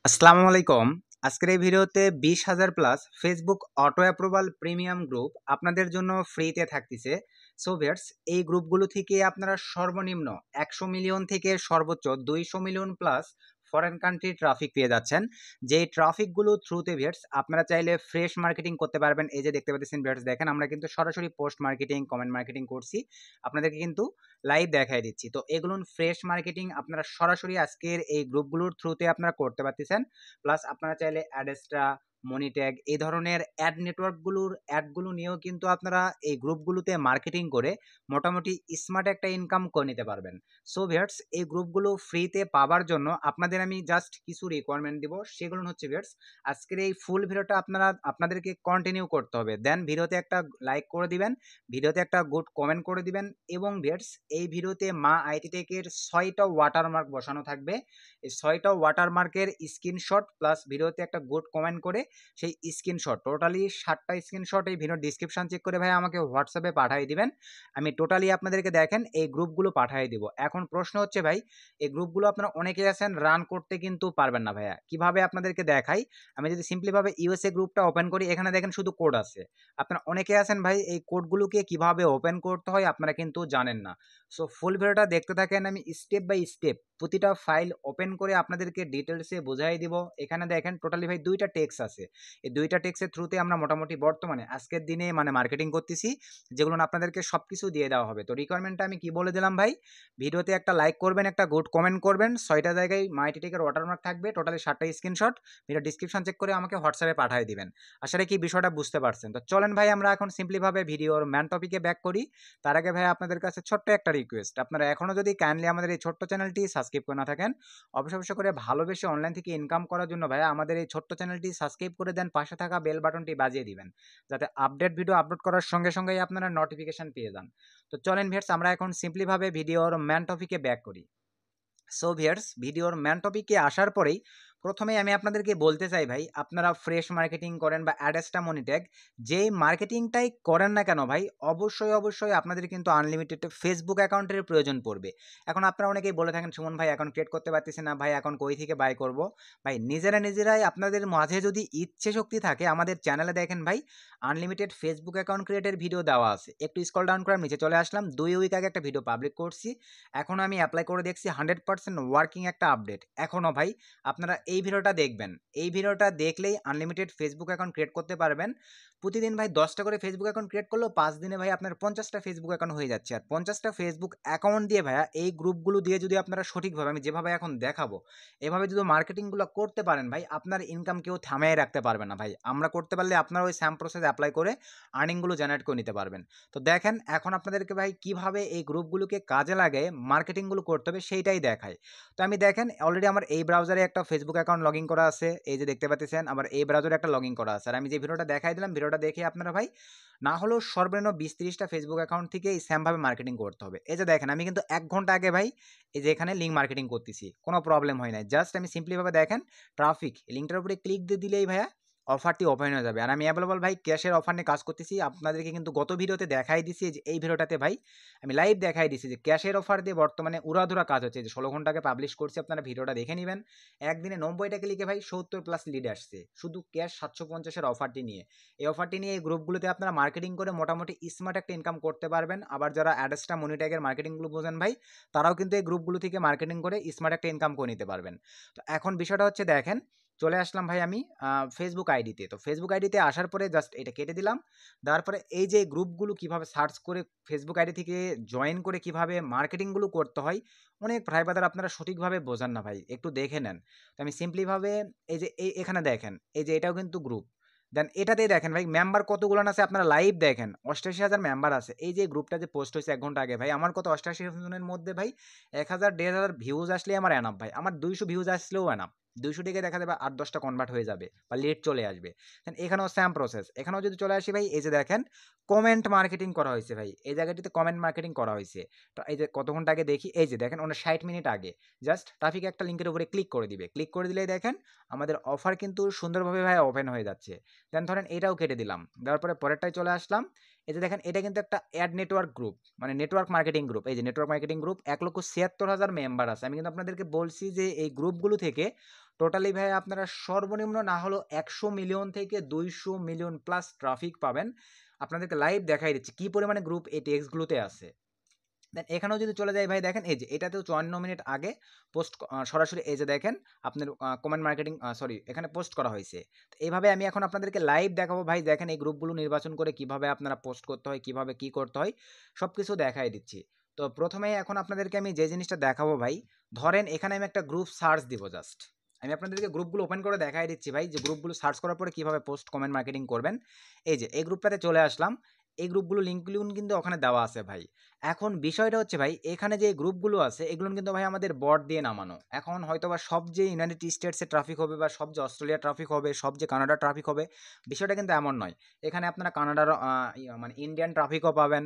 আসসালামু আলাইকুম। আজকের এই ভিডিওতে 20,000 plus Facebook auto approval premium group আপনাদের জন্য ফ্রিতে থাকতেছে। সো ভিউয়ার্স, এই গ্রুপগুলো থেকে আপনারা সর্বনিম্ন 100 মিলিয়ন থেকে সর্বোচ্চ 200 million plus foreign country traffic পেয়ে যাচ্ছেন। যেই ট্রাফিকগুলো থ্রুতে ভিউয়ার্স আপনারা চাইলে ফ্রেশ মার্কেটিং করতে পারবেন। এই যে দেখতে পাচ্ছেন ভিউয়ার্স, দেখেন আমরা কিন্তু সরাসরি পোস্ট মার্কেটিং, কমেন্ট মার্কেটিং করছি, আপনাদেরকে কিন্তু লাইভ দেখাই দিচ্ছি। তো এগুলো ফ্রেশ মার্কেটিং আপনারা সরাসরি আজকের এই গ্রুপগুলোর থ্রুতে আপনারা করতে পারতেছেন। প্লাস আপনারা চাইলে অ্যাডেস্ট্রা, মনিট্যাগ এই ধরনের অ্যাডগুলো নিয়েও কিন্তু আপনারা এই গ্রুপগুলোতে মার্কেটিং করে মোটামুটি স্মার্ট একটা ইনকাম করে নিতে পারবেন। সো ভিউয়ার্স, এই গ্রুপগুলো ফ্রিতে পাওয়ার জন্য আপনাদের আমি জাস্ট কিছু রিকোয়ারমেন্ট দিব। সেগুলো হচ্ছে ভিউয়ার্স, আজকের এই ফুল ভিডিওটা আপনাদেরকে কন্টিনিউ করতে হবে। দেন ভিডিওতে একটা লাইক করে দিবেন, ভিডিওতে একটা গুড কমেন্ট করে দিবেন এবং ভিউয়ার্স, এই ভিডিওতে মা আইটি টেকের 6টা ওয়াটারমার্ক বসানো থাকবে। এই 6টা ওয়াটারমার্কের স্ক্রিনশট প্লাস ভিডিওতে একটা গুড কমেন্ট করে সেই স্ক্রিনশট, টোটালি 7টা স্ক্রিনশট এই ভিডিও ডিসক্রিপশন চেক করে ভাই আমাকে হোয়াটসঅ্যাপে পাঠিয়ে দিবেন। আমি টোটালি আপনাদেরকে দেখেন এই গ্রুপগুলো পাঠিয়ে দিব। এখন প্রশ্ন হচ্ছে ভাই, এই গ্রুপগুলো আপনারা অনেকেই আছেন রান করতে কিন্তু পারবেন না ভাইয়া, কিভাবে আপনাদেরকে দেখাই। আমি যদি সিম্পলিভাবে ইউএসএ গ্রুপটা ওপেন করি, এখানে দেখেন শুধু কোড আছে। আপনারা অনেকে আছেন ভাই এই কোডগুলোকে কিভাবে ওপেন করতে হয় আপনারা কিন্তু জানেন না। সো ফুল ভিডিওটা দেখতে থাকেন, আমি স্টেপ বাই স্টেপ প্রতিটা ফাইল ওপেন করে আপনাদেরকে ডিটেলসে বোঝাই দিব। এখানে দেখেন টোটালি ভাই 2টা টেক্স আছে। এই 2টা টেক্সের থ্রুতে আমরা মোটামুটি বর্তমানে আজকের দিনে মার্কেটিং করতেছি, যেগুলো আপনাদেরকে সব কিছু দিয়ে দেওয়া হবে। তো রিকোয়ারমেন্টটা আমি কি বলে দিলাম ভাই, ভিডিওতে একটা লাইক করবেন, একটা গুড কমেন্ট করবেন, 6টা জায়গায় মাইটি টেকের ওয়াটারমার্ক থাকবে, টোটালি 7টা স্ক্রিনশট ভিডিও ডিসক্রিপশন চেক করে আমাকে হোয়াটসঅ্যাপে পাঠিয়ে দিবেন। আসলে কি বিষয়টা বুঝতে পারছেন? তো চলেন ভাই আমরা এখন সিম্পলিভাবে ভিডিওর ম্যান টপিকে ব্যাক করি। তার আগে ভাই আপনাদের কাছে ছোট্ট একটা রিকোয়েস্ট, আপনারা এখনো যদি কাইন্ডলি আমাদের এই ছোট্ট চ্যানেলটি সাবস্ক্রাইব করে না থাকেন, অবশ্যই করে ভালোবেসে অনলাইন থেকে ইনকাম করার জন্য ভাই আমাদের এই ছোট্ট চ্যানেলটি সাবস্ক্রাইব করে দেন, পাশে থাকা বেল বাটনটি বাজিয়ে দিবেন, যাতে আপডেট ভিডিও আপলোড করার সঙ্গে সঙ্গেই আপনারা নোটিফিকেশন পেয়ে যান। তো চলেন ভিউয়ার্স, আমরা এখন সিম্পলিভাবে ভিডিওর ম্যান টপিকে ব্যাক করি। সো ভিউয়ার্স, ভিডিওর ম্যান টপিকে আসার পরেই প্রথমেই আমি আপনাদেরকে বলতে চাই ভাই, আপনারা ফ্রেশ মার্কেটিং করেন বা অ্যাডেস্টা মনিট্যাগ যেই মার্কেটিংটাই করেন না কেন ভাই, অবশ্যই আপনাদের কিন্তু আনলিমিটেড ফেসবুক অ্যাকাউন্টের প্রয়োজন পড়বে। এখন আপনারা অনেকেই বলে থাকেন সুমন ভাই অ্যাকাউন্ট ক্রিয়েট করতে পারতেছি না ভাই, অ্যাকাউন্ট কই থেকে বাই করব। ভাই নিজেরাই আপনাদের মাঝে যদি ইচ্ছে শক্তি থাকে, আমাদের চ্যানেলে দেখেন ভাই আনলিমিটেড ফেসবুক অ্যাকাউন্ট ক্রিয়েটের ভিডিও দেওয়া আছে। একটু স্ক্রল ডাউন করে নিচে চলে আসলাম, 2 উইক আগে একটা ভিডিও পাবলিক করছি, এখন আমি অ্যাপ্লাই করে দেখছি 100% ওয়ার্কিং একটা আপডেট। এখনও ভাই আপনারা এই ভিডিওটা দেখবেন, এই ভিডিওটা দেখলেই আনলিমিটেড ফেসবুক অ্যাকাউন্ট ক্রিয়েট করতে পারবেন। প্রতিদিন ভাই 10টা করে ফেসবুক অ্যাকাউন্ট ক্রিয়েট করলেও 5 দিনে ভাই আপনার 50টা ফেসবুক অ্যাকাউন্ট হয়ে যাচ্ছে। আর 50টা ফেসবুক অ্যাকাউন্ট দিয়ে ভাইয়া এই গ্রুপগুলো দিয়ে যদি আপনারা সঠিকভাবে, আমি যেভাবে এখন দেখাবো এভাবে যদি মার্কেটিংগুলো করতে পারেন ভাই, আপনার ইনকাম কেউ থামিয়ে রাখতে পারবে না ভাই। আমরা করতে পারলে আপনারা ওই সেম প্রসেস অ্যাপ্লাই করে আর্নিংগুলো জেনারেট করে নিতে পারবেন। তো দেখেন এখন আপনাদেরকে ভাই কিভাবে এই গ্রুপগুলোকে কাজে লাগে মার্কেটিংগুলো করতে হবে সেইটাই দেখায়। তো আমি দেখেন অলরেডি আমার এই ব্রাউজারে একটা ফেসবুক অ্যাকাউন্ট লগ ইন করা আছে, এই যে দেখতে পাচ্ছেন আমার এই ব্রাউজারে একটা লগ ইন করা আছে। আর আমি যে ভিডিওটা দেখাই দিলাম, ভিডিওটা দেখে আপনারা ভাই না হলেও সর্বনিম্ন 20-30টা ফেসবুক অ্যাকাউন্ট থেকে এই সেমভাবে মার্কেটিং করতে হবে। এই যে দেখেন আমি কিন্তু 1 ঘন্টা আগে ভাই এই যে এখানে লিঙ্ক মার্কেটিং করতেছি, কোনো প্রবলেম হয় না। জাস্ট আমি সিম্পলিভাবে দেখেন ট্রাফিক লিঙ্কটার উপরে ক্লিক দিয়ে দিলেই ভাইয়া অফারটি ওপেন হয়ে যাবে। আর আমি অ্যাভেলেবল ভাই ক্যাশের অফার নিয়ে কাজ করতেছি, আপনাদেরকে কিন্তু গত ভিডিওতে দেখাই দিছি, যে এই ভিডিওটাতে ভাই আমি লাইভ দেখাই দিছি যে ক্যাশের অফার দিয়ে বর্তমানে উড়াধুরা কাজ হচ্ছে। যে 16 ঘন্টা আগে পাবলিশ করছি, আপনারা ভিডিওটা দেখে নেবেন। একদিনে 90টা ক্লিকে ভাই 70+ লিড আসছে শুধু ক্যাশ 750-এর অফারটি নিয়ে। এই অফারটি নিয়ে এই গ্রুপগুলোতে আপনারা মার্কেটিং করে মোটামুটি স্মার্ট একটা ইনকাম করতে পারবেন। আবার যারা অ্যাডেস্টা মনিট্যাগের মার্কেটিংগুলো বোঝেন ভাই, তারাও কিন্তু এই গ্রুপগুলো থেকে মার্কেটিং করে স্মার্ট একটা ইনকাম করে নিতে পারবেন। তো এখন বিষয়টা হচ্ছে দেখেন, চলে আসলাম ভাই আমি ফেসবুক আইডিতে। তো ফেসবুক আইডিতে আসার পরে জাস্ট এটা কেটে দিলাম। দেওয়ার পরে এই যে গ্রুপগুলো কিভাবে সার্চ করে ফেসবুক আইডি থেকে জয়েন করে কিভাবে মার্কেটিংগুলো করতে হয়, অনেক ভাইবাদার আপনারা সঠিকভাবে বোঝান না ভাই, একটু দেখে নেন। তো আমি সিম্পলিভাবে এই যে এখানে দেখেন, এই যে এটাও কিন্তু গ্রুপ। দেন এটাতেই দেখেন ভাই মেম্বার কতগুলো আছে, আপনারা লাইভ দেখেন 88,000 মেম্বার আছে। এই যে গ্রুপটা যে পোস্ট হয়েছে 1 ঘন্টা আগে ভাই, আমার কত 88 জনের মধ্যে ভাই 1000-1500 ভিউজ আসলে আমার এনাফ ভাই, আমার 200 ভিউজ আসলেও এনাফ। 200 থেকে দেখা যাবে 8-10টা কনভার্ট হয়ে যাবে বা লিড চলে আসবে। দেন এখানেও সেম প্রসেস, এখানেও যদি চলে আসি ভাই, এই যে দেখেন কমেন্ট মার্কেটিং করা হয়েছে ভাই, এই জায়গাটিতে কমেন্ট মার্কেটিং করা হয়েছে। তো এই যে কত ঘন্টা আগে দেখি, এই যে দেখেন 60 মিনিট আগে জাস্ট ট্রাফিক একটা লিঙ্কের উপরে ক্লিক করে দিবে, ক্লিক করে দিলেই দেখেন আমাদের অফার কিন্তু সুন্দরভাবে ভাই ওপেন হয়ে যাচ্ছে। দেন ধরেন এটাও কেটে দিলাম, দেওয়ার পরে পরেরটাই চলে আসলাম। এই যে দেখেন এটা কিন্তু একটা অ্যাড নেটওয়ার্ক গ্রুপ, মানে নেটওয়ার্ক মার্কেটিং গ্রুপ। এই যে নেটওয়ার্ক মার্কেটিং গ্রুপ 1,76,000 মেম্বার আছে। আমি কিন্তু আপনাদেরকে বলছি যে এই গ্রুপগুলো থেকে টোটালি ভাই আপনারা সর্বনিম্ন না হলো 100 মিলিয়ন থেকে 200 মিলিয়ন প্লাস ট্রাফিক পাবেন। আপনাদেরকে লাইভ দেখাই দিচ্ছি কি পরিমাণে গ্রুপ এই টেক্সটগুলোতে আছে। দেন এখানেও যদি চলে যাই ভাই দেখেন এই যে এটাতেও 54 মিনিট আগে পোস্ট সরাসরি এই যে দেখেন আপনার কমেন্ট মার্কেটিং সরি এখানে পোস্ট করা হয়েছে। তো এইভাবে আমি এখন আপনাদেরকে লাইভ দেখাবো ভাই, দেখেন এই গ্রুপগুলো নির্বাচন করে কিভাবে আপনারা পোস্ট করতে হয়, কিভাবে কি করতে হয় সব কিছু দেখাই দিচ্ছি। তো প্রথমে এখন আপনাদেরকে আমি যে জিনিসটা দেখাবো ভাই, ধরেন এখানে আমি একটা গ্রুপ সার্চ দিব। জাস্ট আমি আপনাদেরকে গ্রুপগুলো ওপেন করে দেখাই দিচ্ছি ভাই, যে গ্রুপগুলো সার্চ করার পরে কিভাবে পোস্ট কমেন্ট মার্কেটিং করবেন। এই যে এই গ্রুপটাতে চলে আসলাম, এই গ্রুপগুলো লিঙ্কগুলো কিন্তু ওখানে দেওয়া আছে ভাই। এখন বিষয়টা হচ্ছে ভাই এখানে যে গ্রুপগুলো আছে এগুলো কিন্তু ভাই আমাদের বট দিয়ে নামানো। এখন হয়তোবা সব যে ইউনাইটেড স্টেটসে ট্রাফিক হবে বা সব যে অস্ট্রেলিয়া ট্রাফিক হবে, সব যে কানাডা ট্রাফিক হবে, বিষয়টা কিন্তু এমন নয়। এখানে আপনারা কানাডার মানে ইন্ডিয়ান ট্রাফিকও পাবেন,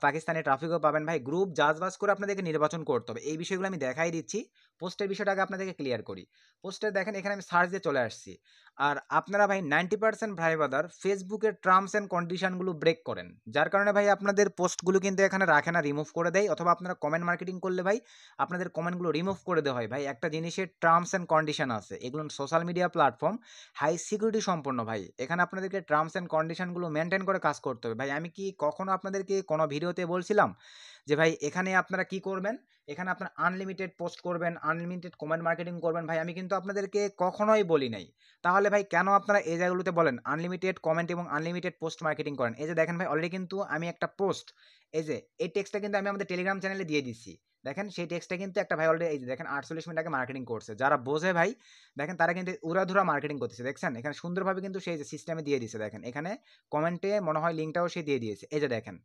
পাকিস্তানি ট্রাফিকও পাবেন ভাই। গ্রুপ জাজবাজ করে আপনাদেরকে নির্বাচন করতে হবে। এই বিষয়গুলো আমি দেখাই দিচ্ছি। পোস্টের বিষয়টাকে আপনাদেরকে ক্লিয়ার করি। পোস্টের দেখেন এখানে আমি সার্চ দিয়ে চলে আসছি। আর আপনারা ভাই 90% ভাই বাদার ফেসবুকের টার্মস অ্যান্ড কন্ডিশনগুলো ব্রেক করেন, যার কারণে ভাই আপনাদের পোস্টগুলো কিন্তু এখানে রাখে না, রিমুভ করে দেয়। অথবা আপনারা কমেন্ট মার্কেটিং করলে ভাই আপনাদের কমেন্টগুলো রিমুভ করে দেওয়া হয়। ভাই একটা জিনিসের টার্মস অ্যান্ড কন্ডিশন আছে, এগুলো social media platform high security সম্পন্ন ভাই। এখানে আপনাদেরকে টার্মস অ্যান্ড কন্ডিশনগুলো মেনটেন করে কাজ করতে হবে ভাই। আমি কি কখনো আপনাদেরকে কোনো ভিডিওতে বলছিলাম যে ভাই এখানে আপনারা কি করবেন, এখানে আপনারা আনলিমিটেড পোস্ট করবেন, আনলিমিটেড কমেন্ট মার্কেটিং করবেন? ভাই আমি কিন্তু আপনাদেরকে কখনোই বলি নাই। তাহলে ভাই কেন আপনারা এই জায়গাগুলোতে বলেন আনলিমিটেড কমেন্ট এবং আনলিমিটেড পোস্ট মার্কেটিং করেন? এই যে দেখেন ভাই অলরেডি কিন্তু আমি একটা পোস্ট, এই যে এই টেক্সটটা কিন্তু আমি আমাদের টেলিগ্রাম চ্যানেলে দিয়ে দিচ্ছি। দেখেন সেই টেক্সটটা কিন্তু একটা ভাই অলরেডি এই যে দেখেন 48 মিনিট আগে মার্কেটিং করছে। যারা বোঝে ভাই দেখেন তারা কিন্তু উড়াধুরা মার্কেটিং করতেছে। দেখছেন এখানে সুন্দরভাবে কিন্তু সেই যে সিস্টেমে দিয়ে দিয়েছে। দেখেন এখানে কমেন্টে মনে হয় লিঙ্কটাও সে দিয়ে দিয়েছে। এই যে দেখেন,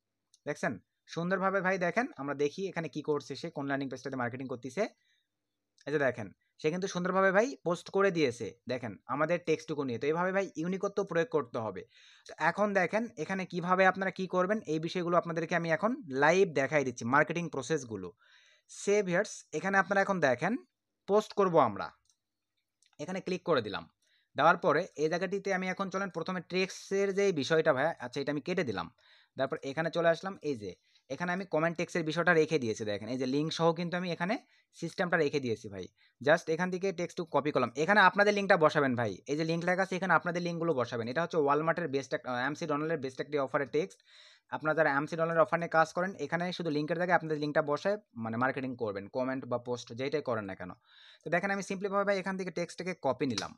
দেখছেন সুন্দরভাবে ভাই। দেখেন আমরা দেখি এখানে কি করছে, সে কোন ল্যান্ডিং পেজটাতে মার্কেটিং করতেছে। এই যে দেখেন সে কিন্তু সুন্দরভাবে ভাই পোস্ট করে দিয়েছে দেখেন আমাদের টেক্সটটুকু নিয়ে। তো এইভাবে ভাই ইউনিকত্ব প্রয়োগ করতে হবে। তো এখন দেখেন এখানে কিভাবে আপনারা কি করবেন এই বিষয়গুলো আপনাদেরকে আমি এখন লাইভ দেখাই দিচ্ছি, মার্কেটিং প্রসেসগুলো। সেভ হিয়ার্স, এখানে আপনারা এখন দেখেন পোস্ট করব আমরা, এখানে ক্লিক করে দিলাম। দেওয়ার পরে এই জায়গাটিতে আমি এখন চলেন প্রথমে টেক্সটের যে বিষয়টা ভাই, আচ্ছা এটা আমি কেটে দিলাম। তারপর এখানে চলে আসলাম, এই যে এখানে আমি কমেন্ট টেক্সের বিষয়টা রেখে দিয়েছি। দেখেন এই যে লিঙ্ক সহ কিন্তু আমি এখানে সিস্টেমটা রেখে দিয়েছি ভাই। জাস্ট এখান থেকে টেক্সট কপি করলাম, এখানে আপনাদের লিঙ্কটা বসাবেন ভাই। এই যে লিঙ্ক লেখা আছে এখানে আপনাদের লিঙ্কগুলো বসাবেন। এটা হচ্ছে ওয়ালমার্টের বেস্ট এমসি ডোনাল্ডের বেস্ট একটি অফারের টেক্সট। আপনারা যারা এমসি ডলারের অফার নিয়ে কাজ করেন এখানে শুধু লিঙ্কের জায়গায় আপনাদের লিঙ্কটা বসায় মানে মার্কেটিং করবেন, কমেন্ট বা পোস্ট যেটাই করেন না কেন। তো দেখেন আমি সিম্পলিভাবে ভাই এখান থেকে টেক্সটটাকে কপি নিলাম।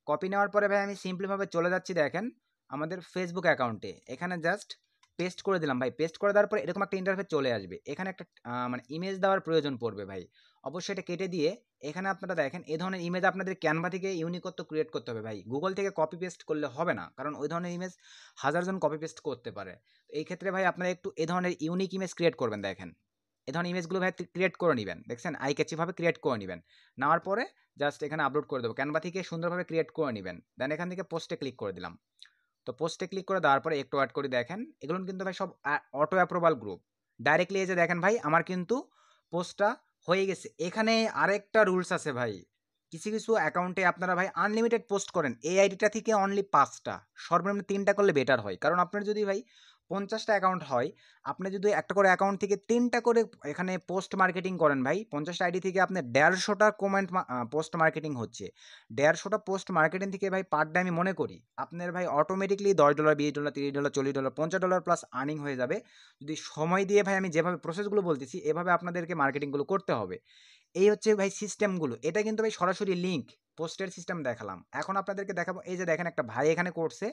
কপি নেওয়ার পরে ভাই আমি সিম্পলিভাবে চলে যাচ্ছি দেখেন আমাদের ফেসবুক অ্যাকাউন্টে, এখানে জাস্ট পেস্ট করে দিলাম ভাই। পেস্ট করে দেওয়ার পরে এরকম একটা ইন্টারফেস চলে আসবে। এখানে একটা মানে ইমেজ দেওয়ার প্রয়োজন পড়বে ভাই। অবশ্যই এটা কেটে দিয়ে এখানে আপনারা দেখেন এই ধরনের ইমেজ আপনাদের ক্যানভা থেকে ইউনিকত্ব ক্রিয়েট করতে হবে ভাই। গুগল থেকে কপি পেস্ট করলে হবে না, কারণ ওই ধরনের ইমেজ হাজারজন কপি পেস্ট করতে পারে। এই ক্ষেত্রে ভাই আপনারা একটু এই ধরনের ইউনিক ইমেজ ক্রিয়েট করবেন। দেখেন এই ধরনের ইমেজগুলো ভাই ক্রিয়েট করে নেবেন, দেখছেন আই ক্যাচিভাবে ক্রিয়েট করে নেবেন। নেওয়ার পরে জাস্ট এখানে আপলোড করে দেবো, ক্যানভা থেকে সুন্দরভাবে ক্রিয়েট করে নেবেন। দেন এখান থেকে পোস্টে ক্লিক করে দিলাম। তো পোস্টে ক্লিক করে দেওয়ার পরে একটু অ্যাড করে দেখেন এগুলো কিন্তু ভাই সব অটো অ্যাপ্রুভাল গ্রুপ। ডাইরেক্টলি এই যে দেখেন ভাই আমার কিন্তু পোস্টটা হয়ে গেছে। এখানে আরেকটা রুলস আছে ভাই, কিছু কিছু অ্যাকাউন্টে আপনারা ভাই আনলিমিটেড পোস্ট করেন, এই আইডিটা থেকে অনলি 5টা, সর্বনিম্ন 3টা করলে বেটার হয়। কারণ আপনার যদি ভাই 50টা অ্যাকাউন্ট হয়, আপনি যদি একটা করে অ্যাকাউন্ট থেকে 3টা করে এখানে পোস্ট মার্কেটিং করেন ভাই, 50টা আইডি থেকে আপনার 150টা কমেন্ট পোস্ট মার্কেটিং হচ্ছে। 150টা পোস্ট মার্কেটিং থেকে ভাই পার ডে আমি মনে করি আপনার ভাই অটোমেটিকলি $10, $20, $30, $40, $50 প্লাস আর্নিং হয়ে যাবে। যদি সময় দিয়ে ভাই আমি যেভাবে প্রসেসগুলো বলতেছি এভাবে আপনাদেরকে মার্কেটিংগুলো করতে হবে। এই হচ্ছে ভাই সিস্টেমগুলো। এটা কিন্তু ভাই সরাসরি লিঙ্ক পোস্টের সিস্টেম দেখালাম। এখন আপনাদেরকে দেখাবো, এই যে দেখেন একটা ভাই এখানে করছে,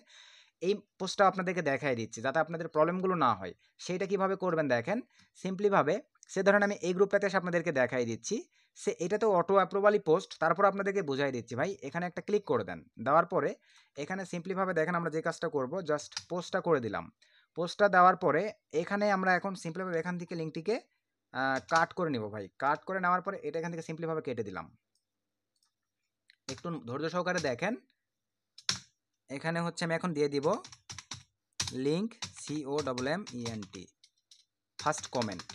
এই পোস্টটা আপনাদেরকে দেখাই দিচ্ছি যাতে আপনাদের প্রবলেমগুলো না হয়। সেইটা কিভাবে করবেন দেখেন সিম্পলিভাবে। সে ধরেন আমি এই গ্রুপটাতে এসে আপনাদেরকে দেখাই দিচ্ছি, সে এটা তো অটো অ্যাপ্রুভালই পোস্ট। তারপর আপনাদেরকে বুঝাই দিচ্ছি ভাই, এখানে একটা ক্লিক করে দেন। দেওয়ার পরে এখানে সিম্পলিভাবে দেখেন আমরা যে কাজটা করব জাস্ট পোস্টটা করে দিলাম। পোস্টটা দেওয়ার পরে এখানে আমরা এখন সিম্পলিভাবে এখান থেকে লিঙ্কটিকে কাট করে নিব ভাই। কাট করে নেওয়ার পরে এটা এখান থেকে সিম্পলিভাবে কেটে দিলাম। একটু ধৈর্য সহকারে দেখেন, এখানে হচ্ছে আমি এখন দিয়ে দিব link COMMENT first comment,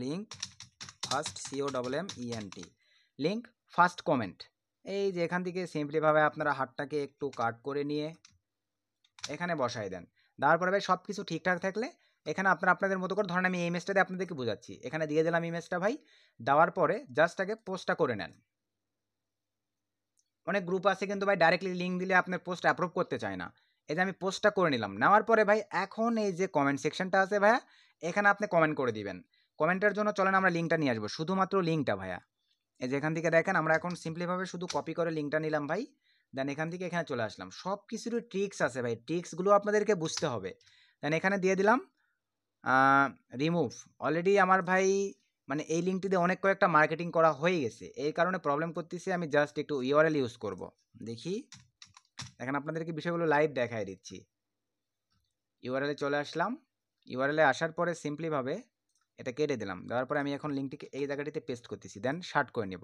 link first COMMENT link first comment. এই যে এখান থেকে সিম্পলিভাবে আপনারা হাতটাকে একটু কাট করে নিয়ে এখানে বসাই দেন। দেওয়ার পরে ভাই সব কিছু ঠিকঠাক থাকলে এখানে আপনারা আপনাদের মতো করে ধরেন আমি এই ইমেজটা দিয়ে আপনাদেরকে বোঝাচ্ছি, এখানে দিয়ে দিলাম ইমেজটা ভাই। দেওয়ার পরে জাস্ট আগে পোস্টটা করে নেন। অনেক গ্রুপ আছে কিন্তু ভাই ডাইরেক্টলি লিঙ্ক দিলে আপনার পোস্ট অ্যাপ্রুভ করতে চায় না। এই যে আমি পোস্টটা করে নিলাম, নেওয়ার পরে ভাই এখন এই যে কমেন্ট সেকশনটা আছে ভাইয়া, এখানে আপনি কমেন্ট করে দিবেন। কমেন্টের জন্য চলেন আমরা লিঙ্কটা নিয়ে আসবো, শুধুমাত্র লিঙ্কটা ভাইয়া। এই যে এখান থেকে দেখেন আমরা এখন সিম্পলিভাবে শুধু কপি করে লিঙ্কটা নিলাম ভাই, দেন এখান থেকে এখানে চলে আসলাম। সব কিছুরই ট্রিক্স আছে ভাই, ট্রিক্সগুলো আপনাদেরকে বুঝতে হবে। দেন এখানে দিয়ে দিলাম রিমুভ। অলরেডি আমার ভাই মানে এই লিঙ্কটি দিয়ে অনেক কয়েকটা মার্কেটিং করা হয়ে গেছে, এই কারণে প্রবলেম করতেছে। আমি জাস্ট একটু ইউআরএল ইউজ করব, দেখি। দেখেন আপনাদেরকে বিষয়গুলো লাইভ দেখাই দিচ্ছি। ইউআরএলে চলে আসলাম, ইউআরএলে আসার পরে সিম্পলিভাবে এটা কেটে দিলাম, দেওয়ার পরে আমি এখন লিঙ্কটিকে এই জায়গাটিতে পেস্ট করতেছি, দেন শার্ট করে নেব,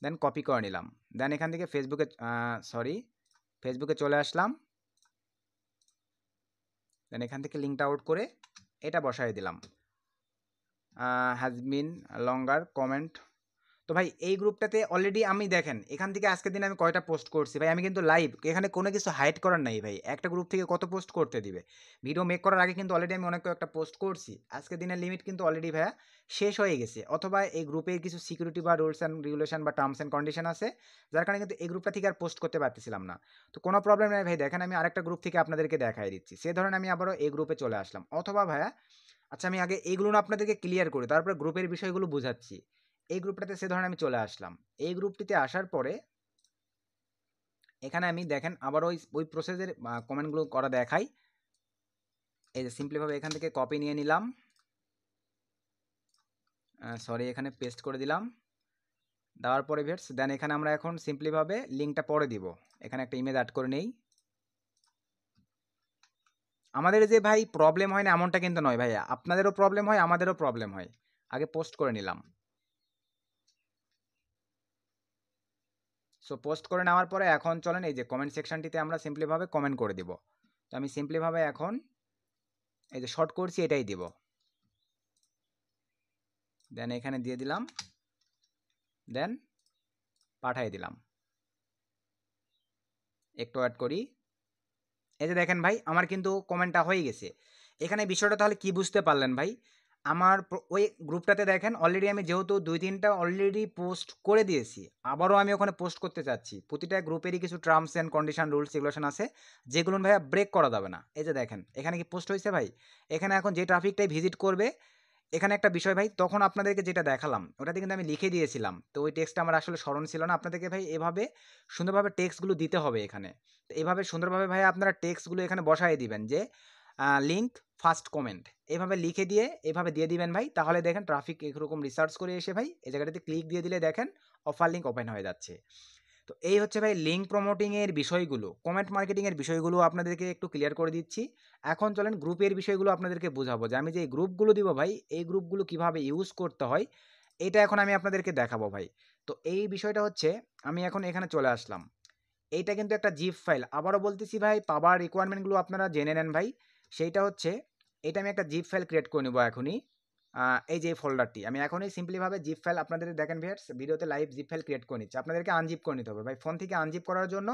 দেন কপি করে নিলাম। দেন এখান থেকে ফেসবুকে চলে আসলাম, দেন এখান থেকে লিঙ্কটা আউট করে এটা বসাই দিলাম। Has been longer comment. তো ভাই এই গ্রুপটাতে অলরেডি আমি দেখেন এখান থেকে আজকের দিনে আমি কয়টা পোস্ট করছি ভাই, আমি কিন্তু লাইভ, এখানে কোনো কিছু হাইড করার নাই ভাই। একটা গ্রুপ থেকে কত পোস্ট করতে দিবে, ভিডিও মেক করার আগে কিন্তু অলরেডি আমি অনেক কয়েকটা পোস্ট করছি। আজকের দিনের লিমিট কিন্তু অলরেডি ভাইয়া শেষ হয়ে গেছে, অথবা এই গ্রুপের কিছু সিকিউরিটি বা রুলস অ্যান্ড রেগুলেশন বা টার্মস অ্যান্ড কন্ডিশন আছে, যার কারণে কিন্তু এই গ্রুপটা থেকে আর পোস্ট করতে পারতেছিলাম না। তো কোনো প্রবলেম নেই ভাই, দেখেন আমি আরেকটা গ্রুপ থেকে আপনাদেরকে দেখাই দিচ্ছি। সে ধরেন আমি আবারও এই গ্রুপে চলে আসলাম, অথবা ভাইয়া আচ্ছা আমি আগে এইগুলো আপনাদেরকে ক্লিয়ার করি, তারপরে গ্রুপের বিষয়গুলো বুঝাচ্ছি। এই গ্রুপটাতে সে ধরেন আমি চলে আসলাম, এই গ্রুপটিতে আসার পরে এখানে আমি দেখেন আবার ওই প্রসেসের কমেন্টগুলো করা দেখাই। এই যে সিম্পলিভাবে এখান থেকে কপি নিয়ে নিলাম, সরি এখানে পেস্ট করে দিলাম, দেওয়ার পরে ভিউয়ার্স দেন এখানে আমরা এখন সিম্পলিভাবে লিঙ্কটা পরে দিব। এখানে একটা ইমেজ অ্যাড করে নেই। আমাদের যে ভাই প্রবলেম হয় না এমনটা কিন্তু নয় ভাইয়া, আপনাদেরও প্রবলেম হয় আমাদেরও প্রবলেম হয়। আগে পোস্ট করে নিলাম, সো পোস্ট করে নেওয়ার পরে এখন চলেন এই যে কমেন্ট সেকশনটিতে আমরা সিম্পলিভাবে কমেন্ট করে দিব। তো আমি সিম্পলিভাবে এখন এই যে শর্ট করছি এটাই দিব, দেন এখানে দিয়ে দিলাম, দেন পাঠিয়ে দিলাম। একটু অ্যাড করি, এই যে দেখেন ভাই আমার কিন্তু কমেন্টটা হয়ে গেছে। এখানে বিষয়টা তাহলে কি বুঝতে পারলেন ভাই, আমার ওই গ্রুপটাতে দেখেন অলরেডি আমি যেহেতু 2-3টা অলরেডি পোস্ট করে দিয়েছি, আবারও আমি ওখানে পোস্ট করতে চাচ্ছি। প্রতিটা গ্রুপেরই কিছু terms and condition rules regulation আছে, যেগুলো ভাইয়া ব্রেক করা যাবে না। এই যে দেখেন এখানে কি পোস্ট হয়েছে ভাই, এখানে এখন যে ট্রাফিকটাই ভিজিট করবে, এখানে একটা বিষয় ভাই তখন আপনাদেরকে যেটা দেখালাম ওটাতে কিন্তু আমি লিখে দিয়েছিলাম, তো ওই টেক্সটটা আমার আসলে স্মরণ ছিল না। আপনাদেরকে ভাই এভাবে সুন্দরভাবে টেক্সটগুলো দিতে হবে এখানে। তো এভাবে সুন্দরভাবে ভাই আপনারা টেক্সটগুলো এখানে বসায় দিবেন যে লিঙ্ক ফার্স্ট কমেন্ট, এভাবে লিখে দিয়ে এভাবে দিয়ে দিবেন ভাই। তাহলে দেখেন ট্রাফিক এরকম রিসার্চ করে এসে ভাই এই জায়গাটাতে ক্লিক দিয়ে দিলে দেখেন অফার লিঙ্ক ওপেন হয়ে যাচ্ছে। তো এই হচ্ছে ভাই লিঙ্ক প্রমোটিংয়ের বিষয়গুলো, কমেন্ট মার্কেটিংয়ের বিষয়গুলো আপনাদেরকে একটু ক্লিয়ার করে দিচ্ছি। এখন চলেন গ্রুপের বিষয়গুলো আপনাদেরকে বোঝাবো, যে আমি যে গ্রুপগুলো দিব ভাই এই গ্রুপগুলো কিভাবে ইউজ করতে হয়, এটা এখন আমি আপনাদেরকে দেখাবো ভাই। তো এই বিষয়টা হচ্ছে আমি এখন এখানে চলে আসলাম, এইটা কিন্তু একটা জিপ ফাইল, আবারও বলতেছি ভাই পাওয়ার রিকোয়ারমেন্টগুলো আপনারা জেনে নেন ভাই। সেইটা হচ্ছে এটা আমি একটা জিপ ফাইল ক্রিয়েট করে নেবো এখনই। এই যে ফোল্ডারটি আমি এখনই সিম্পলিভাবে জিপ ফাইল আপনাদের দেখেন ভিউয়ার্স ভিডিওতে লাইভ জিপ ফাইল ক্রিয়েট করে নিচ্ছে। আপনাদেরকে আনজিপ করে নিতে হবে ভাই, ফোন থেকে আনজিপ করার জন্য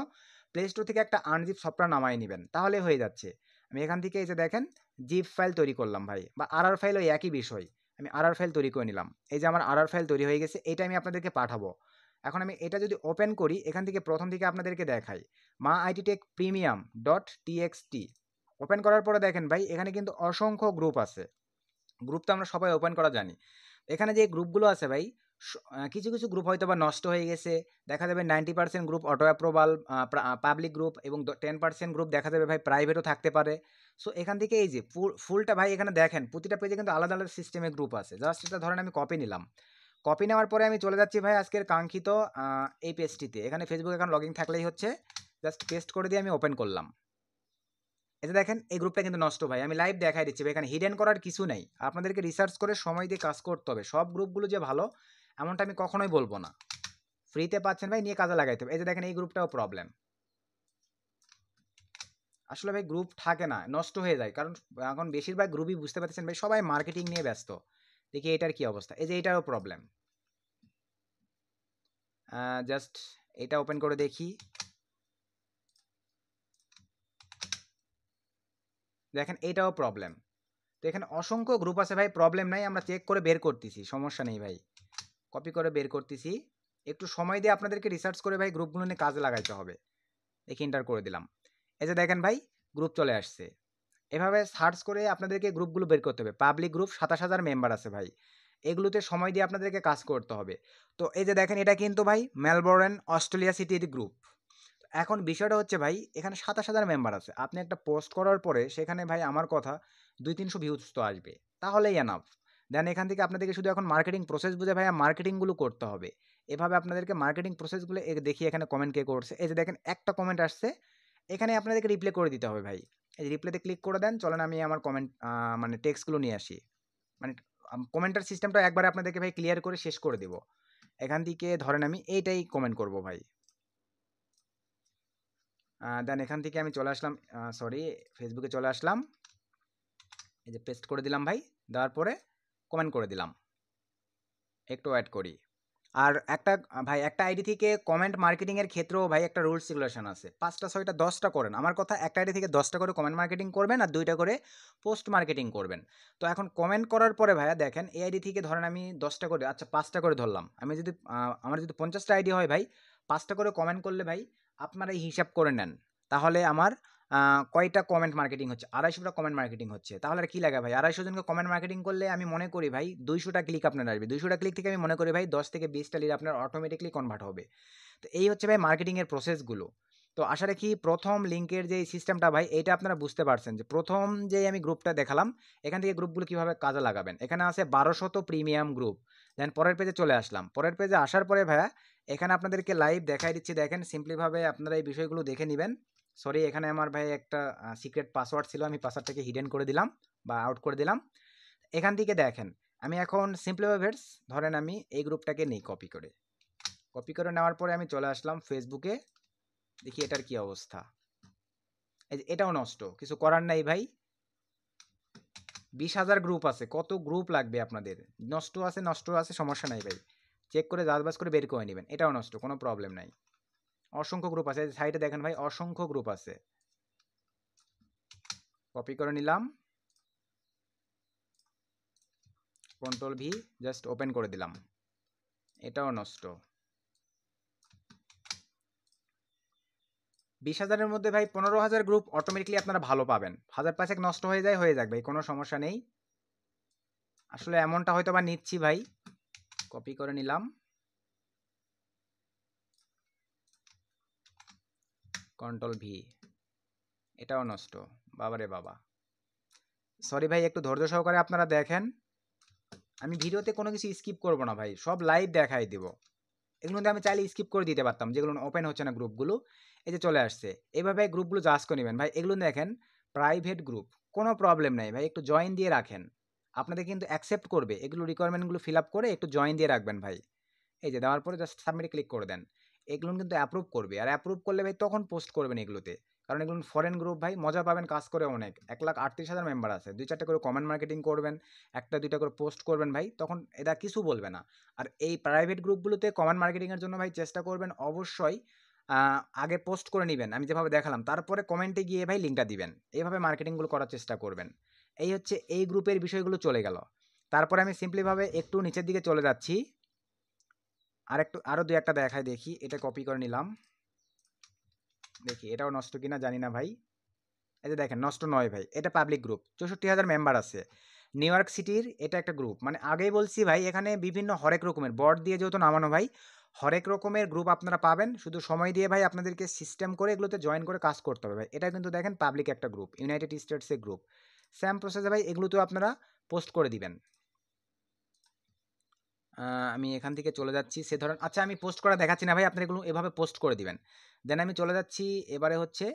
প্লে স্টোর থেকে একটা আনজিপ সফটওয়্যার নামাই নেবেন, তাহলে হয়ে যাচ্ছে। আমি এখান থেকে এই যে দেখেন জিপ ফাইল তৈরি করলাম ভাই, বা আরআর ফাইল ওই একই বিষয়। আমি আরআর ফাইল তৈরি করে নিলাম, এই যে আমার আরআর ফাইল তৈরি হয়ে গেছে, এটা আমি আপনাদেরকে পাঠাবো। এখন আমি এটা যদি ওপেন করি এখান থেকে প্রথম থেকে আপনাদেরকে দেখাই মা IT take premium dot TXT. Open করার পরে দেখেন ভাই এখানে কিন্তু অসংখ্য গ্রুপ আছে, গ্রুপ তো আমরা সবাই ওপেন করা জানি। এখানে যে গ্রুপগুলো আছে ভাই কিছু কিছু গ্রুপ হয়তো বা নষ্ট হয়ে গেছে, দেখা যাবে 90% group auto approval public group, এবং 10% গ্রুপ দেখা যাবে ভাই প্রাইভেটও থাকতে পারে। সো এখান থেকে এই যে ফুলটা ভাই এখানে দেখেন প্রতিটা পেজে কিন্তু আলাদা আলাদা সিস্টেমে গ্রুপ আছে। জাস্ট এটা ধরেন আমি কপি নিলাম, কপি নেওয়ার পরে আমি চলে যাচ্ছি ভাই আজকের কাঙ্ক্ষিত এই পেজটিতে। এখানে ফেসবুক অ্যাকাউন্ট লগ ইন থাকলেই হচ্ছে, জাস্ট পেস্ট করে দিয়ে আমি ওপেন করলাম। এটা দেখেন এই গ্রুপটা কিন্তু নষ্ট ভাই, আমি লাইভ দেখাই দিচ্ছি ভাই, এখানে হিডেন করার কিছু নেই। আপনাদেরকে রিসার্চ করে সময় দিয়ে কাজ করতে হবে, সব গ্রুপগুলো যে ভালো এমনটা আমি কখনোই বলবো না। ফ্রিতে পাচ্ছেন ভাই, নিয়ে কাজে লাগাইতে হবে। এই যে দেখেন এই গ্রুপটাও প্রবলেম, আসলে ভাই গ্রুপ থাকে না, নষ্ট হয়ে যায়, কারণ এখন বেশিরভাগ গ্রুপই বুঝতে পারছেন ভাই সবাই মার্কেটিং নিয়ে ব্যস্ত। দেখি এটার কি অবস্থা, এই যে এটারও প্রবলেম। জাস্ট এটা ওপেন করে দেখি, দেখেন এটাও প্রবলেম। তো এখানে অসংখ্য গ্রুপ আছে ভাই, প্রবলেম নাই, আমরা চেক করে বের করতেছি, সমস্যা নেই ভাই। কপি করে বের করতেছি, একটু সময় দিয়ে আপনাদেরকে রিসার্চ করে ভাই গ্রুপগুলো নিয়ে কাজে লাগাইতে হবে। দেখি এন্টার করে দিলাম। এই যে দেখেন ভাই গ্রুপ চলে আসছে। এভাবে সার্চ করে আপনাদেরকে গ্রুপগুলো বের করতে হবে। পাবলিক গ্রুপ ২৭,০০০ মেম্বার আছে ভাই। এগুলোতে সময় দিয়ে আপনাদেরকে কাজ করতে হবে। তো এই যে দেখেন এটা কিন্তু ভাই মেলবোর্ন অস্ট্রেলিয়া সিটির গ্রুপ। এখন বিষয়টা হচ্ছে ভাই এখানে ২৭,০০০ মেম্বার আছে। আপনি একটা পোস্ট করার পরে সেখানে ভাই আমার কথা ২-৩০০ ভিউজ তো আসবে। তাহলেই এনাফ। দেন এখান থেকে আপনাদেরকে শুধু এখন মার্কেটিং প্রসেস বুঝে ভাইয়া মার্কেটিংগুলো করতে হবে। এভাবে আপনাদেরকে মার্কেটিং প্রসেসগুলো দেখি এখানে কমেন্ট কে করছে। এই যে দেখেন একটা কমেন্ট আসছে। এখানে আপনাদেরকে রিপ্লাই করে দিতে হবে ভাই। এই রিপ্লাইতে ক্লিক করে দেন। চলেন আমি আমার কমেন্ট মানে টেক্সটগুলো নিয়ে আসি। মানে কমেন্টের সিস্টেমটা একবারে আপনাদেরকে ভাই ক্লিয়ার করে শেষ করে দেব। এখান থেকে ধরেন আমি এইটাই কমেন্ট করব ভাই। দেন এখান থেকে আমি চলে আসলাম, সরি ফেসবুকে চলে আসলাম। এই যে পেস্ট করে দিলাম ভাই। দেওয়ার পরে কমেন্ট করে দিলাম। একটু অ্যাড করি। আর একটা ভাই একটা আইডি থেকে কমেন্ট মার্কেটিংয়ের ক্ষেত্রেও ভাই একটা রুলস রেগুলেশন আছে। ৫টা ৬টা ১০টা করেন। আমার কথা একটা আইডি থেকে ১০টা করে কমেন্ট মার্কেটিং করবেন আর ২টা করে পোস্ট মার্কেটিং করবেন। তো এখন কমেন্ট করার পরে ভাইয়া দেখেন এই আইডি থেকে ধরেন আমি ১০টা করে, আচ্ছা 5টা করে ধরলাম। আমি যদি আমার যদি ৫০টা আইডি হয় ভাই, 5টা করে কমেন্ট করলে ভাই আপনারা এই হিসাব করে নেন। তাহলে আমার কয়টা কমেন্ট মার্কেটিং হচ্ছে? ২৫০টা কমেন্ট মার্কেটিং হচ্ছে। তাহলে আর কি লাগে ভাই? ২৫০ জনকে কমেন্ট মার্কেটিং করলে আমি মনে করি ভাই ২০০টা ক্লিক আপনার আসবে। ২০০টা ক্লিক থেকে আমি মনে করি ভাই ১০ থেকে ২০টা লিড আপনার অটোমেটিক্যালি কনভার্ট হবে। তো এই হচ্ছে ভাই মার্কেটিংয়ের প্রসেসগুলো। তো আশা রাখি প্রথম লিঙ্কের যে সিস্টেমটা ভাই এইটা আপনারা বুঝতে পারছেন যে প্রথম যে আমি গ্রুপটা দেখালাম এখান থেকে গ্রুপগুলো কীভাবে কাজে লাগাবেন। এখানে আছে ১২০০ প্রিমিয়াম গ্রুপ। দেন পরের পেজে চলে আসলাম। পরের পেজে আসার পরে ভাইয়া এখানে আপনাদেরকে লাইভ দেখাই দিচ্ছি। দেখেন সিম্পলিভাবে আপনারা এই বিষয়গুলো দেখে নেবেন। সরি এখানে আমার ভাই একটা সিক্রেট পাসওয়ার্ড ছিল, আমি পাসওয়ার্ডটাকে হিডেন করে দিলাম বা আউট করে দিলাম। এখান থেকে দেখেন আমি এখন সিম্পলিভাবে ধরেন আমি এই গ্রুপটাকে নিই কপি করে নেওয়ার পরে আমি চলে আসলাম ফেসবুকে। দেখি এটার কি অবস্থা। এটাও নষ্ট, কিছু করার নাই ভাই। ২০,০০০ গ্রুপ আছে, কত গ্রুপ লাগবে আপনাদের? নষ্ট আছে সমস্যা নাই ভাই, চেক করে যাচাবাস করে বের করে নেবেন। এটাও নষ্ট, কোনো প্রবলেম নাই। অসংখ্য গ্রুপ আছে, সাইডে দেখেন ভাই অসংখ্য গ্রুপ আছে। কপি করে নিলাম, কন্ট্রোল ভি জাস্ট ওপেন করে দিলাম। এটাও নষ্ট। ২০,০০০-এর মধ্যে ভাই ১৫,০০০ গ্রুপ অটোমেটিকলি আপনারা ভালো পাবেন। ১,০০০ নষ্ট হয়ে যায় ভাই, কোনো সমস্যা নেই। আসলে এমনটা হয়তো বা নিচ্ছি ভাই। কপি করে নিলাম, কন্ট্রোল ভি। এটাও নষ্ট, বাবারে বাবা। সরি ভাই, একটু ধৈর্য সহকারে আপনারা দেখেন। আমি ভিডিওতে কোনো কিছু স্কিপ করব না ভাই, সব লাইভ দেখাই দিব। এগুলোতে আমি চাইলে স্কিপ করে দিতে পারতাম, যেগুলো ওপেন হচ্ছে না গ্রুপগুলো। এই যে চলে আসছে। এভাবে গ্রুপগুলো জাজ করে নেবেন ভাই। এগুলো দেখেন প্রাইভেট গ্রুপ, কোনো প্রবলেম নাই ভাই, একটু জয়েন দিয়ে রাখেন। আপনাদের কিন্তু অ্যাকসেপ্ট করবে। এগুলো রিকোয়ারমেন্টগুলো ফিল আপ করে একটু জয়েন দিয়ে রাখবেন ভাই। এই যে দেওয়ার পরে জাস্ট সাবমিটে ক্লিক করে দেন। এগুলো কিন্তু অ্যাপ্রুভ করবে, আর অ্যাপ্রুভ করলে ভাই তখন পোস্ট করবেন এগুলোতে। কারণ এগুলো ফরেন গ্রুপ ভাই, মজা পাবেন কাজ করে অনেক। ১,৩৮,০০০ মেম্বার আছে। ২-৪টা করে কমেন্ট মার্কেটিং করবেন, ১টা-২টা করে পোস্ট করবেন ভাই, তখন এরা কিছু বলবে না। আর এই প্রাইভেট গ্রুপগুলোতে কমেন্ট মার্কেটিংয়ের জন্য ভাই চেষ্টা করবেন অবশ্যই আগে পোস্ট করে নেবেন, আমি যেভাবে দেখালাম, তারপরে কমেন্টে গিয়ে ভাই লিঙ্কটা দিবেন। এইভাবে মার্কেটিংগুলো করার চেষ্টা করবেন। এই হচ্ছে এই গ্রুপের বিষয়গুলো চলে গেল। তারপরে আমি সিম্পলিভাবে একটু নিচের দিকে চলে যাচ্ছি। আরও ২-একটা দেখায় দেখি। এটা কপি করে নিলাম, দেখি এটাও নষ্ট কিনা জানি না ভাই। এই যে দেখেন নষ্ট নয় ভাই, এটা পাবলিক গ্রুপ, ৬৪,০০০ মেম্বার আছে। নিউ ইয়র্ক সিটির এটা একটা গ্রুপ। মানে আগেই বলছি ভাই, এখানে বিভিন্ন হরেক রকমের বট দিয়ে যেহেতু নামানো ভাই, হরেক রকমের গ্রুপ আপনারা পাবেন। শুধু সময় দিয়ে ভাই আপনাদেরকে সিস্টেম করে এগুলোতে জয়েন করে কাজ করতে হবে ভাই। এটা কিন্তু দেখেন পাবলিক একটা গ্রুপ, ইউনাইটেড স্টেটসের গ্রুপ। সেম প্রসেসে ভাই এগুলোতেও আপনারা পোস্ট করে দিবেন। আমি এখান থেকে চলে যাচ্ছি। সে ধরেন আচ্ছা আমি পোস্ট করা দেখাচ্ছি না ভাই, আপনারা এগুলো এভাবে পোস্ট করে দিবেন। দেন আমি চলে যাচ্ছি। এবারে হচ্ছে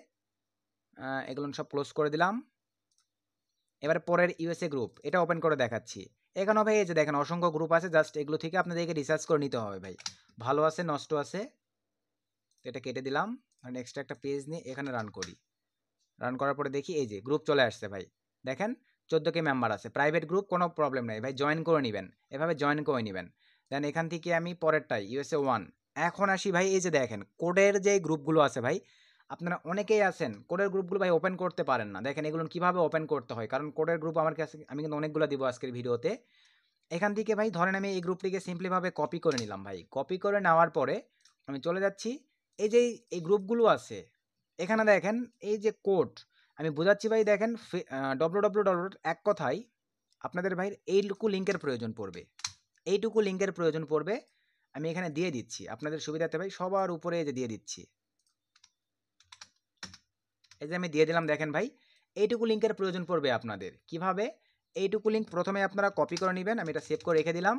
এগুলো সব ক্লোজ করে দিলাম। এবারে পরের ইউএসএ গ্রুপ, এটা ওপেন করে দেখাচ্ছি। এখানেও ভাই এই যে দেখেন অসংখ্য গ্রুপ আছে। জাস্ট এগুলো থেকে আপনাদেরকে রিসার্চ করে নিতে হবে ভাই, ভালো আছে নষ্ট আছে। এটা কেটে দিলাম। নেক্সট একটা পেজ নিয়ে এখানে রান করি। রান করার পরে দেখি এই যে গ্রুপ চলে আসছে ভাই। দেখেন 14কে মেম্বার আছে, প্রাইভেট গ্রুপ, কোনো প্রবলেম নাই ভাই, জয়েন করে নেবেন। এভাবে জয়েন করে নেবেন। দেন এখান থেকে আমি পরেরটাই ইউএসএ 1 এখন আসি ভাই। এই যে দেখেন কোডের যে গ্রুপগুলো আছে ভাই, আপনারা অনেকেই আছেন কোডের গ্রুপগুলো ভাই ওপেন করতে পারেন না। দেখেন এগুলো কীভাবে ওপেন করতে হয়, কারণ কোডের গ্রুপ আমার কাছে, আমি কিন্তু অনেকগুলো দিব আজকের ভিডিওতে। এখান থেকে ভাই ধরেন আমি এই গ্রুপটিকে সিম্পলিভাবে কপি করে নিলাম ভাই। কপি করে নেওয়ার পরে আমি চলে যাচ্ছি, এই যে এই গ্রুপগুলো আছে এখানে দেখেন এই যে কোড আমি বোঝাচ্ছি ভাই, দেখেন www এক কথায় আপনাদের ভাই এইটুকু লিঙ্কের প্রয়োজন পড়বে, এইটুকু লিঙ্কের প্রয়োজন পড়বে। আমি এখানে দিয়ে দিচ্ছি আপনাদের সুবিধাতে ভাই, সবার উপরে এই যে দিয়ে দিচ্ছি, এই যে আমি দিয়ে দিলাম। দেখেন ভাই এইটুকু লিঙ্কের প্রয়োজন পড়বে আপনাদের। কিভাবে? এইটুকু লিঙ্ক প্রথমে আপনারা কপি করে নেবেন, আমি এটা সেভ করে রেখে দিলাম।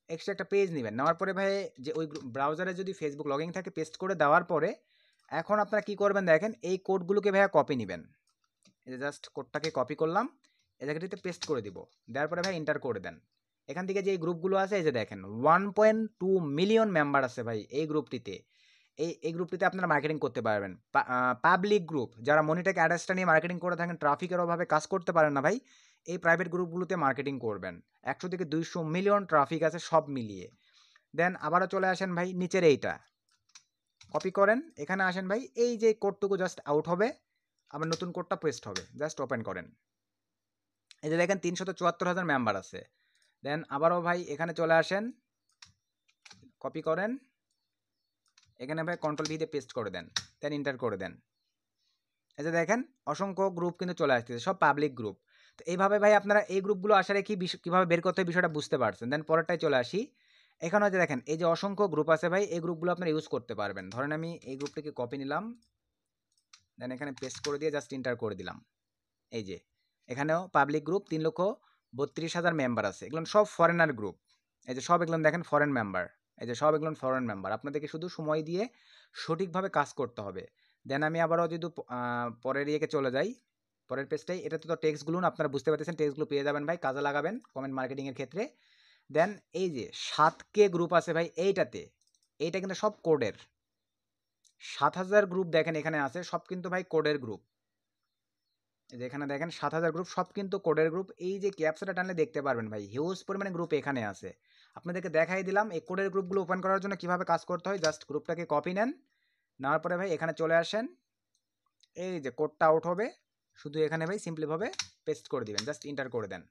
এক্সট্রা একটা পেজ নেবেন, নেওয়ার পরে ভাই যে ওই ব্রাউজারে যদি ফেসবুক লগইন থাকে পেস্ট করে দেওয়ার পরে এখন আপনারা কি করবেন দেখেন, এই কোডগুলোকে ভাইয়া কপি নেবেন। এই যে জাস্ট কোডটাকে কপি করলাম, এই জায়গাটিতে পেস্ট করে দিব, দেওয়ার পরে ভাই এন্টার করে দেন। এখান থেকে যে এই গ্রুপগুলো আছে এই যে দেখেন 1.2 মিলিয়ন মেম্বার আছে ভাই এই গ্রুপটিতে। এই গ্রুপটিতে আপনারা মার্কেটিং করতে পারবেন। পাবলিক গ্রুপ, যারা মনিটেক অ্যাডসটা নিয়ে মার্কেটিং করে থাকেন, ট্রাফিকের অভাবে কাজ করতে পারেন না ভাই, এই প্রাইভেট গ্রুপগুলোতে মার্কেটিং করবেন। 100 থেকে 200 মিলিয়ন ট্রাফিক আছে সব মিলিয়ে। দেন আবারও চলে আসেন ভাই নিচের এইটা কপি করেন, এখানে আসেন ভাই, এই যে কোডটুকু জাস্ট আউট হবে, আবার নতুন কোডটা পেস্ট হবে, জাস্ট ওপেন করেন। এই যে দেখেন 374,000 মেম্বার আছে। দেন আবারও ভাই এখানে চলে আসেন, কপি করেন, এখানে ভাই কন্ট্রোল ভি দিয়ে পেস্ট করে দেন, দেন এন্টার করে দেন। এই যে দেখেন অসংখ্য গ্রুপ কিন্তু চলে আসতেছে, সব পাবলিক গ্রুপ। তো এইভাবে ভাই আপনারা এই গ্রুপগুলো আসারে কীভাবে বের করতে হয় বিষয়টা বুঝতে পারছেন। দেন পরেরটাই চলে আসি, এখানে হচ্ছে দেখেন এই যে অসংখ্য গ্রুপ আছে ভাই, এই গ্রুপগুলো আপনারা ইউজ করতে পারবেন। ধরেন আমি এই গ্রুপটিকে কপি নিলাম, দেন এখানে পেস্ট করে দিয়ে জাস্ট এন্টার করে দিলাম। এই যে এখানেও পাবলিক গ্রুপ 3,32,000 মেম্বার আছে, এগুলো সব ফরেনার গ্রুপ। এই যে সব এগুলো দেখেন ফরেন মেম্বার, এই যে সব এগুলো ফরেন মেম্বার। আপনাদেরকে শুধু সময় দিয়ে সঠিকভাবে কাজ করতে হবে। দেন আমি আবারও যদি পরের ইয়েকে চলে যাই, পরের পেজটাই, এটাতে তো টেক্সটগুলো আপনারা বুঝতে পারতেছেন, টেক্সটগুলো পেয়ে যাবেন ভাই, কাজে লাগাবেন কমেন্ট মার্কেটিংয়ের ক্ষেত্রে। দেন এই যে 7K গ্রুপ আছে ভাই এইটাতে, এইটা কিন্তু সব কোডের। 7,000 গ্রুপ দেখেন এখানে আছে, সব কিন্তু ভাই কোডের গ্রুপ। যেখানে দেখেন 7,000 গ্রুপ, সব কিন্তু কোডের গ্রুপ। এই যে ক্যাপচাটা টানলে দেখতে পারবেন ভাই হিউজ পরিমাণে গ্রুপ এখানে আছে। আপনাদেরকে দেখাই দিলাম এই কোডের গ্রুপগুলো ওপেন করার জন্য কিভাবে কাজ করতে হয়। জাস্ট গ্রুপটাকে কপি নেন, নেওয়ার পরে ভাই এখানে চলে আসেন, এই যে কোডটা আউট হবে, শুধু এখানে ভাই সিম্পলিভাবে পেস্ট করে দিবেন, জাস্ট এন্টার করে দেন।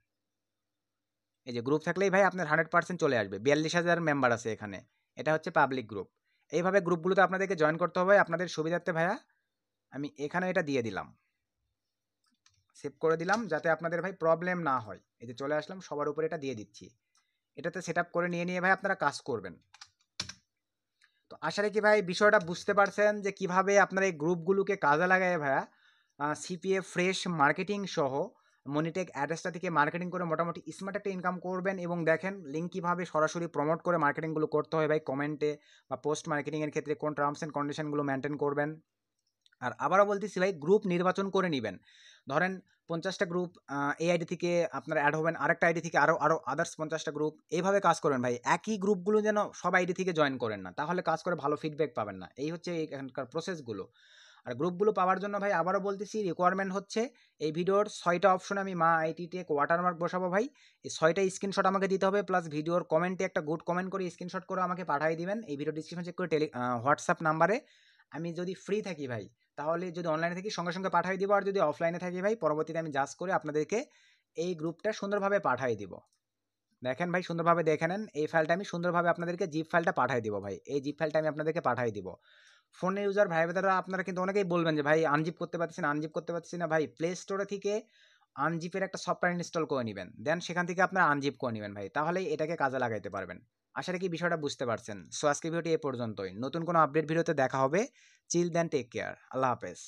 এই যে গ্রুপ থাকলেই ভাই আপনার 100% চলে আসবে। 42,000 মেম্বার আছে এখানে, এটা হচ্ছে পাবলিক গ্রুপ। এইভাবে গ্রুপগুলোতে আপনাদেরকে জয়েন করতে হবে আপনাদের সুবিধার্থে ভাইয়া। আমি এখানে এটা দিয়ে দিলাম, সেভ করে দিলাম যাতে আপনাদের ভাই প্রবলেম না হয়। এই যে চলে আসলাম, সবার উপরে এটা দিয়ে দিচ্ছি, এটাতে সেট আপ করে নিয়ে ভাই আপনারা কাজ করবেন। তো আশা রাখি ভাই বিষয়টা বুঝতে পারছেন যে কিভাবে আপনারা এই গ্রুপগুলোকে কাজে লাগায় ভাইয়া সিপিএ ফ্রেশ মার্কেটিং সহ মনিটেক অ্যাড্রেসটা থেকে মার্কেটিং করে মোটামুটি স্মার্ট একটা ইনকাম করবেন। এবং দেখেন লিঙ্ক কীভাবে সরাসরি প্রমোট করে মার্কেটিংগুলো করতে হয় ভাই, কমেন্টে বা পোস্ট মার্কেটিংয়ের ক্ষেত্রে কোন টার্মস অ্যান্ড কন্ডিশনগুলো মেনটেন করবেন। আর আবারও বলতেছি ভাই গ্রুপ নির্বাচন করে নেবেন। ধরেন 50টা গ্রুপ এই আইডি থেকে আপনারা অ্যাড হবেন, আরেকটা আইডি থেকে আরও আদার্স 50টা গ্রুপ, এইভাবে কাজ করবেন ভাই। একই গ্রুপগুলো যেন সব আইডি থেকে জয়েন করেন না, তাহলে কাজ করে ভালো ফিডব্যাক পাবেন না। এই হচ্ছে এখানকার প্রসেসগুলো। আর গ্রুপগুলো পাওয়ার জন্য ভাই আবারও বলতেছি রিকোয়ারমেন্ট হচ্ছে এই ভিডিওর 6টা অপশন আমি মা আইটি টেক ওয়াটারমার্ক বসাবো ভাই। এই 6টা স্ক্রিনশট আমাকে দিতে হবে, প্লাস ভিডিওর কমেন্টে একটা গুড কমেন্ট করে স্ক্রিনশট করে আমাকে পাঠিয়ে দিবেন এই ভিডিও ডিসক্রিপশন চেক করে হোয়াটসঅ্যাপ নাম্বারে। আমি যদি ফ্রি থাকি ভাই তাহলে, যদি অনলাইনে থাকি সঙ্গে সঙ্গে পাঠিয়ে দিব, আর যদি অফলাইনে থাকি ভাই পরবর্তীতে আমি জাজ করে আপনাদেরকে এই গ্রুপটা সুন্দরভাবে পাঠিয়ে দিব। দেখেন ভাই সুন্দরভাবে দেখে নেন, এই ফাইলটা আমি সুন্দরভাবে আপনাদেরকে জিপ ফাইলটা পাঠিয়ে দিব ভাই। এই জিপ ফাইলটা আমি আপনাদেরকে পাঠিয়ে দিব। ফোনে ইউজার ভাই বোনেরা আপনারা কিন্তু অনেকেই বলবেন যে ভাই আনজিপ করতে পারতেছি না ভাই, প্লে স্টোরে থেকে আনজিপের একটা সফটওয়্যার ইনস্টল করে নেবেন, দেন সেখান থেকে আপনারা আনজিপ করে নেবেন ভাই, তাহলেই এটাকে কাজে লাগাইতে পারবেন। আশা রাখি বিষয়টা বুঝতে পারছেন। সো আজকে ভিডিওটি এ পর্যন্তই, নতুন কোনো আপডেট ভিডিওতে দেখা হবে। চিল দেন টেক কেয়ার, আল্লাহ হাফেজ।